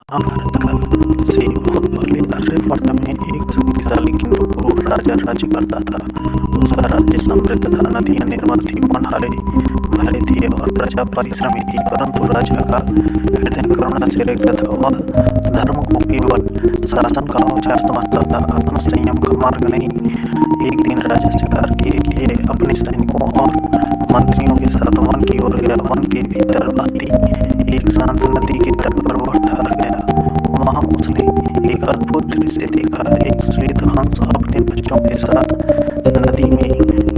महाभारत काल से बहुत पहले आर्यवर्त में एक शक्तिशाली किंतु क्रूर राजा राज्य करता था। उसका राज्य समृद्ध था, नदियां निर्मल थी, वन हरे भरे थे और प्रजा परिश्रमी थी। परंतु राजा का हृदय करुणा से रिक्त था। वह धर्म को केवल शासन का औजार समझता था, आत्मसंयम का मार्ग नहीं। एक दिन राजा शिकार के लिए अपने सैनिकों और मंत्रियों के साथ वन की ओर गया। वन के भीतर बहती एक शांत नदी के तट पर वह ठहर गया। वहां उसने एक अद्भुत दृश्य देखा। एक श्वेत हंस अपने बच्चों के साथ नदी में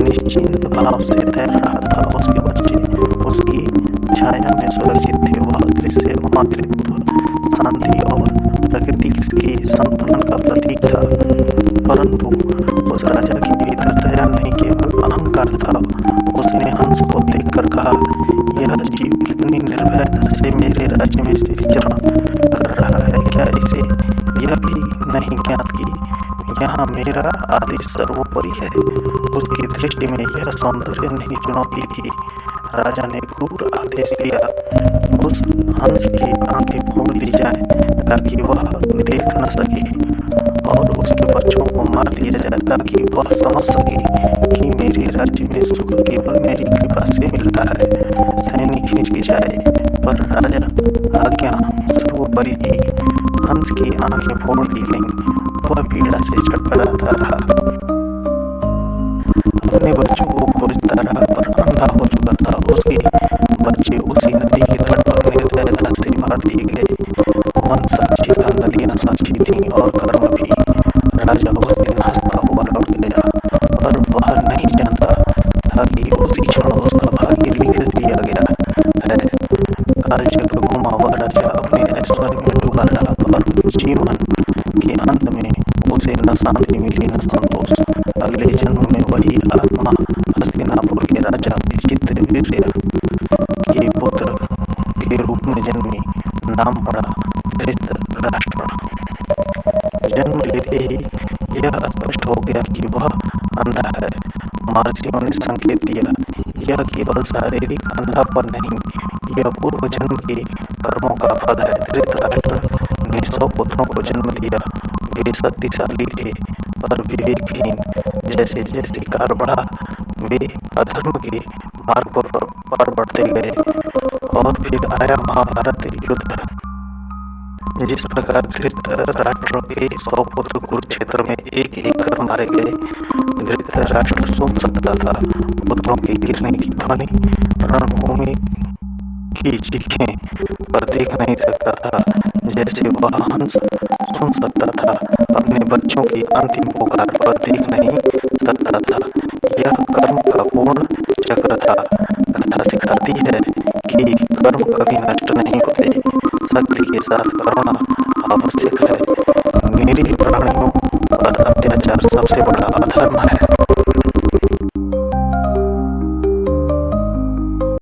निश्चिंत भाव से तैर रहा था। उसके बच्चे उसकी छाया में सुरक्षित थे। वह दृश्य मातृत्व, शांति और प्रकृति के संतुलन का प्रतीक था। परंतु उस राजा के भीतर दया नहीं, केवल अहंकार था। उसने हंस को देखकर कहा, यह जीव कितनी निर्भयता से मेरे राज्य में विचरण कर रहा है। क्या इसे यह भी नहीं ज्ञात कि यहाँ मेरा आदेश सर्वोपरि है। उसकी दृष्टि में यह सौंदर्य नहीं, चुनौती थी। राजा ने क्रूर आदेश दिया, उस हंस की आंखें फोड़ दी जाएं ताकि वह देख न सके, और उसके बच्चों को मार दिया जाए ताकि वह समझ सके कि मेरे राज्य में सुख केवल मेरी कृपा से मिलता है। सैनिक हिचकिचाए, पर राजा आज्ञा सर्वोपरि थी। हंस की आंखें फोड़ दी गईं। वह पीड़ा से छटपटाता रहा, अपने बच्चों को खोजता रहा, पर अंधा हो चुका था। उसके बच्चे उसी नदी के तट पर निर्दयता से मार दिए गए। वन साक्षी था, नदियां साक्षी थीं और कर्म भी। राजा उस दिन हंसता हुआ लौट गया, पर वह नहीं जानता था कि उसी क्षण उसका भाग्य लिख दिया गया है। कालचक्र घुमा, वह राजा अपने ऐश्वर्य में डूबा रहा, और जीवन के अंत में उसे न शांति मिली न संतोष। अगले जन्म में वही आत्मा हस्तिनापुर के राजा विचित्रवीर्य के पुत्र के रूप में जन्मी। नाम पड़ा धृतराष्ट्र। जन्म लेते ही यह स्पष्ट हो गया कि वह अंधा है। महर्षियों ने संकेत दिया, यह केवल शारीरिक अंधापन नहीं, यह पूर्व जन्म के कर्मों का फल है। धृतराष्ट्र ने 100 पुत्रों को जन्म दिया। वे शक्तिशाली थे पर विवेकहीन। जैसे जैसे काल बढ़ा, वे अधर्म के मार्ग पर बढ़ते गए, और फिर आया महाभारत युद्ध। जिस प्रकार धृतराष्ट्र के 100 पुत्र कुरुक्षेत्र में एक एक कर मारे गए, धृतराष्ट्र सुन सकता था पुत्रों के गिरने की ध्वनि, रणभूमि की चीखें, पर देख नहीं सकता था। जैसे वह हंस सुन सकता था अपने बच्चों की अंतिम पुकार, पर देख नहीं सकता था। यह कर्म का पूर्ण चक्र था। कथा सिखाती है कि कर्म कभी नष्ट नहीं होते। शक्ति के साथ करुणा आवश्यक है। मेरे प्राणियों पर अत्याचार सबसे बड़ा अधर्म है।